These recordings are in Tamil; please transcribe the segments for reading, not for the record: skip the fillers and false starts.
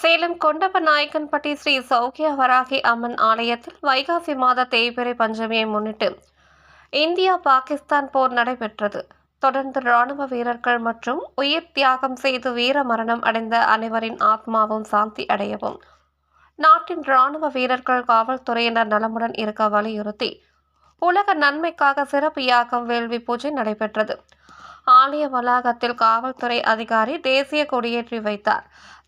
சேலம் கொண்டப்பநாயக்கன்பட்டி ஸ்ரீ சௌக்கிய வராகி அம்மன் ஆலயத்தில் வைகாசி மாத தேய்பிறை பஞ்சமியை முன்னிட்டு இந்தியா பாகிஸ்தான் போர் நடைபெற்றது. தொடர்ந்து ராணுவ வீரர்கள் மற்றும் உயிர் தியாகம் செய்து வீர மரணம் அடைந்த அனைவரின் ஆத்மாவும் சாந்தி அடையவும், நாட்டின் ராணுவ வீரர்கள் காவல்துறையினர் நலமுடன் இருக்க வலியுறுத்தி உலக நன்மைக்காக சிறப்பு யாகம் வேள்வி பூஜை நடைபெற்றது. ஆலய வளாகத்தில் காவல்துறை அதிகாரி தேசிய கொடியேற்றி வைத்தார்.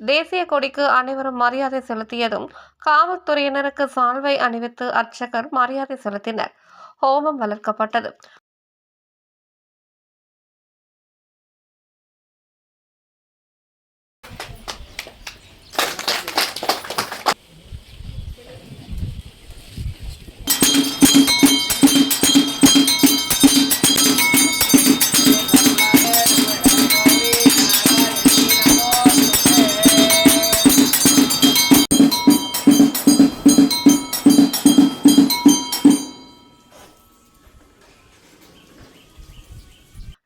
தேசிய கொடிக்கு அனைவரும் மரியாதை செலுத்தியதும் காவல்துறையினருக்கு சால்வை அணிவித்து அர்ச்சகர் மரியாதை செலுத்தினர். ஹோமம் வளர்க்கப்பட்டது.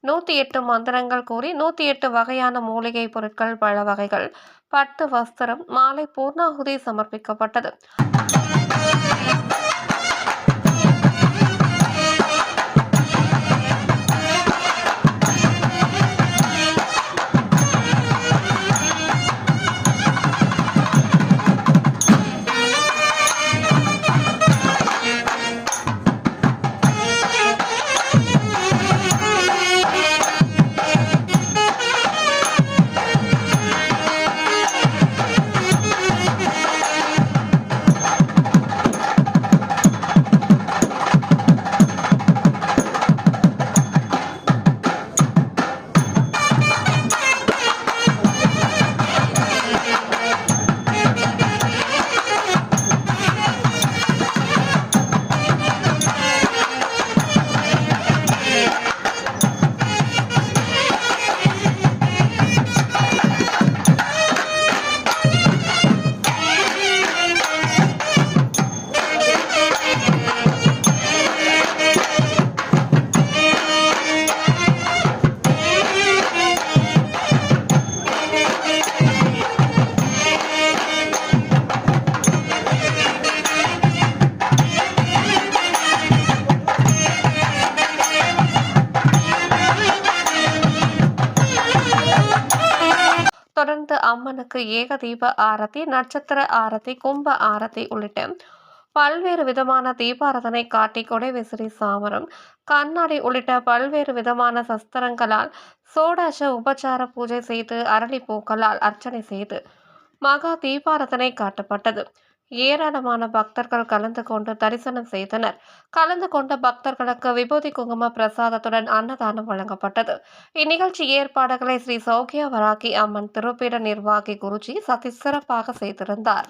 நூற்றி 8 மந்திரங்கள் கூறி 108 வகையான மூலிகை பொருட்கள், பழ வகைகள், பட்டு வஸ்திரம், மாலை பூர்ணாகுதி சமர்ப்பிக்கப்பட்டது. தொடர்ந்து அம்மனுக்கு ஏக தீப ஆரத்தி, நட்சத்திர ஆரத்தி, கும்ப ஆரத்தி உள்ளிட்ட பல்வேறு விதமான தீபாரதனை காட்டி கொடை விசிறி, சாமரம், கண்ணாடி உள்ளிட்ட பல்வேறு விதமான சஸ்திரங்களால் சோடாச உபச்சார பூஜை செய்து அரளி பூக்களால் அர்ச்சனை செய்து மகா தீபாரதனை காட்டப்பட்டது. ஏராளமான பக்தர்கள் கலந்து கொண்டு தரிசனம் செய்தனர். கலந்து கொண்ட பக்தர்களுக்கு விபூதி குங்கும பிரசாதத்துடன் அன்னதானம் வழங்கப்பட்டது. இந்நிகழ்ச்சி ஏற்பாடுகளை ஸ்ரீ சௌக்கிய வராகி அம்மன் திருப்பீட நிர்வாகி குருஜி சதீஷ் சிறப்பாக செய்திருந்தார்.